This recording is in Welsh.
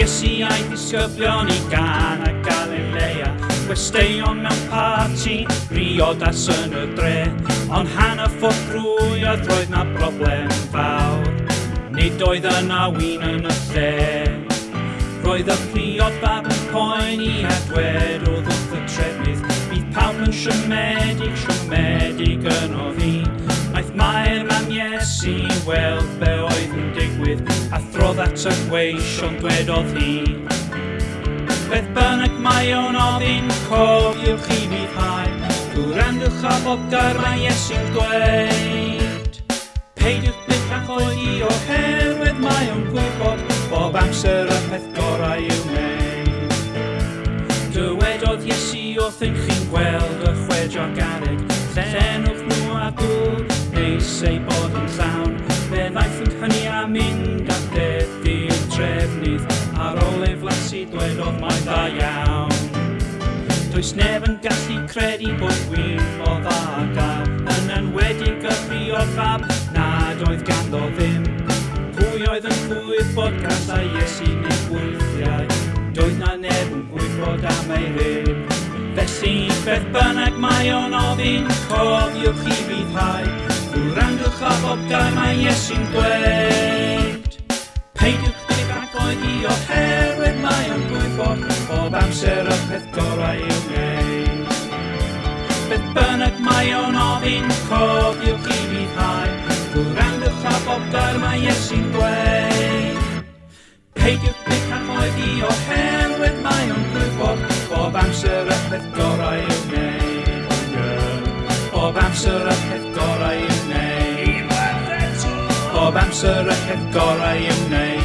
Iesu a'i ddisgyblion i gan a Galilea, gwesteion mewn parti, briodas yn y dre, ond hanner ffordd drwyad roedd na broblem fawr. Nid oedd yna win yn y lle. Roedd y priod fab yn poeni a dwedodd wrth y trefnydd, bydd pawb yn siomedig yn o fi. Aeth Mair mam Iesu weld be oedd yn digwydd, a throdd at y gweision dwedodd hi. Beth bynnag mae o'n ofyn, cofiwch i fyddhau, gwrandwch a bob gair mae Iesu'n dweud. Peidiwch byth â choedi oherwydd mae o'n gwybod bob amser y peth gorau i'w wneud. Dywedodd Iesu wrth ein chi'n gweld y chwedio garreg, llenwch nhw â dŵr, neis ei bod yn llawn. Fe ddaethant hynny a mynd at beth i'r trefnydd, ar ôl ei flasu dwedodd mae'n dda iawn. Does neb yn gallu credu bod gwyn o dda a gael, yn enwedig y priod fab, nad oedd ganddo ddim. Pwy oedd yn gwybod gallai Iesu neu weithiau, doedd na neb yn gwybod am ei rym. Felly beth bynnag mae o'n ofyn, cofiwch i fyddhau, gwrandwch a bob gair mae Iesu'n dweud. Peidiwch byth â choedi oherwydd mae o'n gwybod bob amser y peth gorau i'w wneud. Beth bynnag mae o'n ofyn, cofiwch i fyddhau, gwrandwch a bob gair mae Iesu'n dweud. Peidiwch byth â choedi oherwydd mae o'n gwybod bob amser y peth gorau i'w wneud. Bob amser y peth gorau i'w wneud. Bob amser y peth gorau i'w wneud.